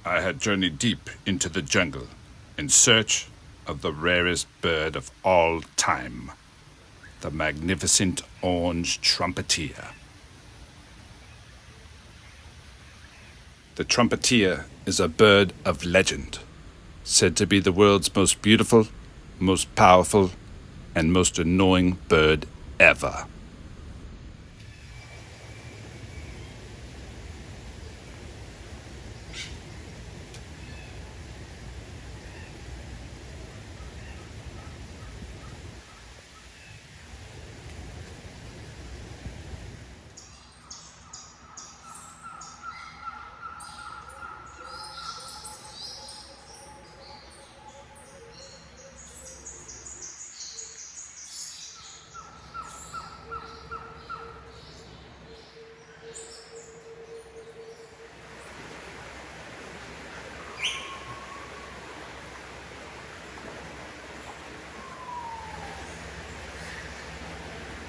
I had journeyed deep into the jungle in search of the rarest bird of all time, the magnificent orange trumpeter. The trumpeter is a bird of legend, said to be the world's most beautiful, most powerful, and most annoying bird ever.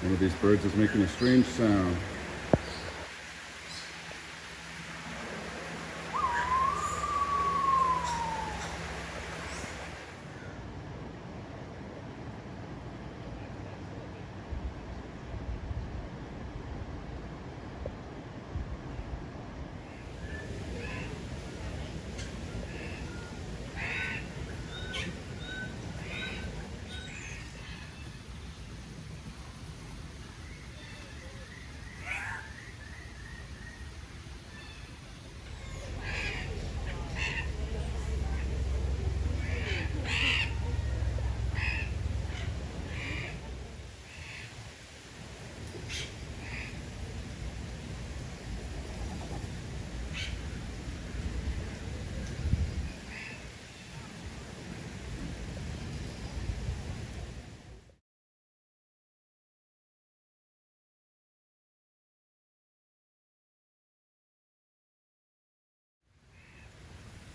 One of these birds is making a strange sound.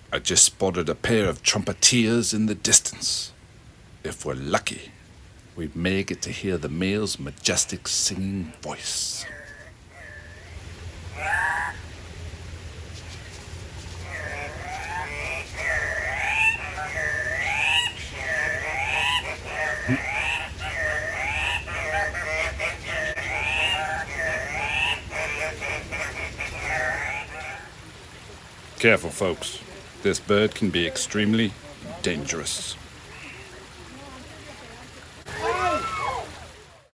I just spotted a pair of trumpeters in the distance. If we're lucky, we may get to hear the male's majestic singing voice. Careful, folks. This bird can be extremely dangerous.